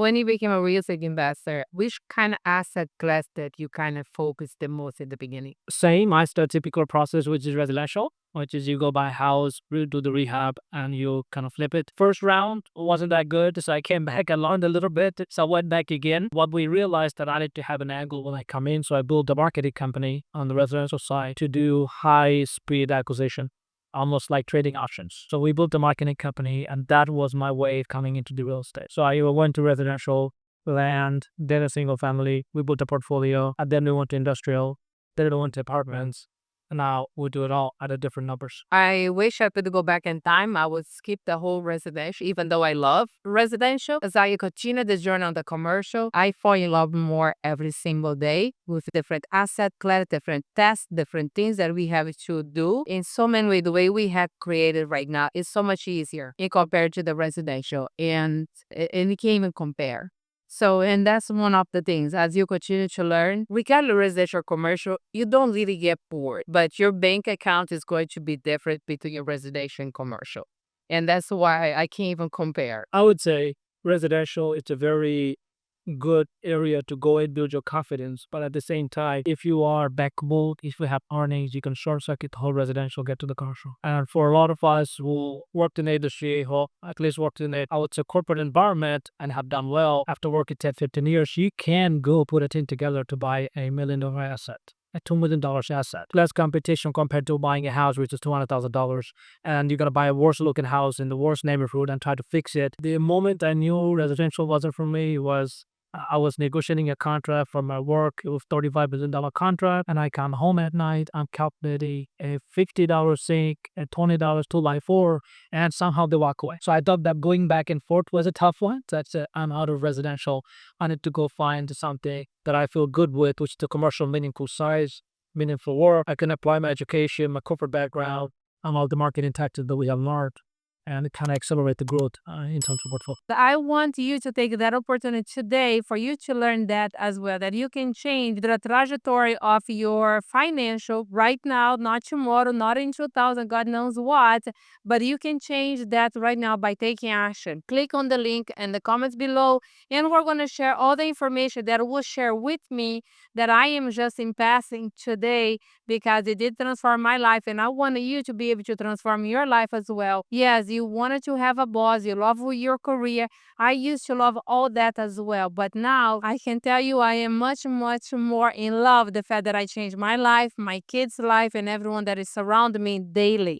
When you became a real estate investor, which kind of asset class that you kind of focus the most at the beginning? Same, I start typical process, which is residential, which is you go buy a house, do the rehab, and you kind of flip it. First round wasn't that good, so I came back and learned a little bit. So I went back again. What we realized that I need to have an angle when I come in, so I built a marketing company on the residential side to do high speed acquisition, almost like trading options. So we built a marketing company, and that was my way of coming into the real estate. So I went to residential, land, then a single family. We built a portfolio, and then we went to industrial, then we went to apartments, and now we do it all at a different numbers. I wish I could go back in time. I would skip the whole residential, even though I love residential. As I continue the journey on the commercial, I fall in love more every single day with different asset class, different tests, different things that we have to do. In so many ways, the way we have created right now is so much easier in compared to the residential. And we can't even compare. So, and that's one of the things as you continue to learn, regardless of residential or commercial, you don't really get bored, but your bank account is going to be different between your residential and commercial. And that's why I can't even compare. I would say residential, it's a very good area to go and build your confidence. But at the same time, if you are backable, if you have earnings, you can short circuit the whole residential, get to the commercial. And for a lot of us who worked in the industry, who at least worked in I would say, corporate environment and have done well after working 10, 15 years, you can go put a team together to buy $1 million asset. A $2 million asset. Less competition compared to buying a house which is $200,000, and you're gonna buy a worse looking house in the worst neighborhood and try to fix it. The moment I knew residential wasn't for me was I was negotiating a contract for my work. It was $35 million contract, and I come home at night. I'm calculating a $50 sink, a $20 two by four, and somehow they walk away. So I thought that going back and forth was a tough one. That's I'm out of residential. I need to go find something that I feel good with, which is the commercial meaningful size, meaningful work. I can apply my education, my corporate background, and all the marketing tactics that we have learned, and it kind of accelerate the growth in terms of portfolio. I want you to take that opportunity today for you to learn that as well, that you can change the trajectory of your financial right now, not tomorrow, not in 2000, God knows what, but you can change that right now by taking action. Click on the link in the comments below, and we're going to share all the information that will share with me that I am just in passing today because it did transform my life, and I want you to be able to transform your life as well. Yes, you wanted to have a boss, you love your career. I used to love all that as well, but now I can tell you I am much, much more in love with the fact that I changed my life, my kids' life, and everyone that is surrounding me daily.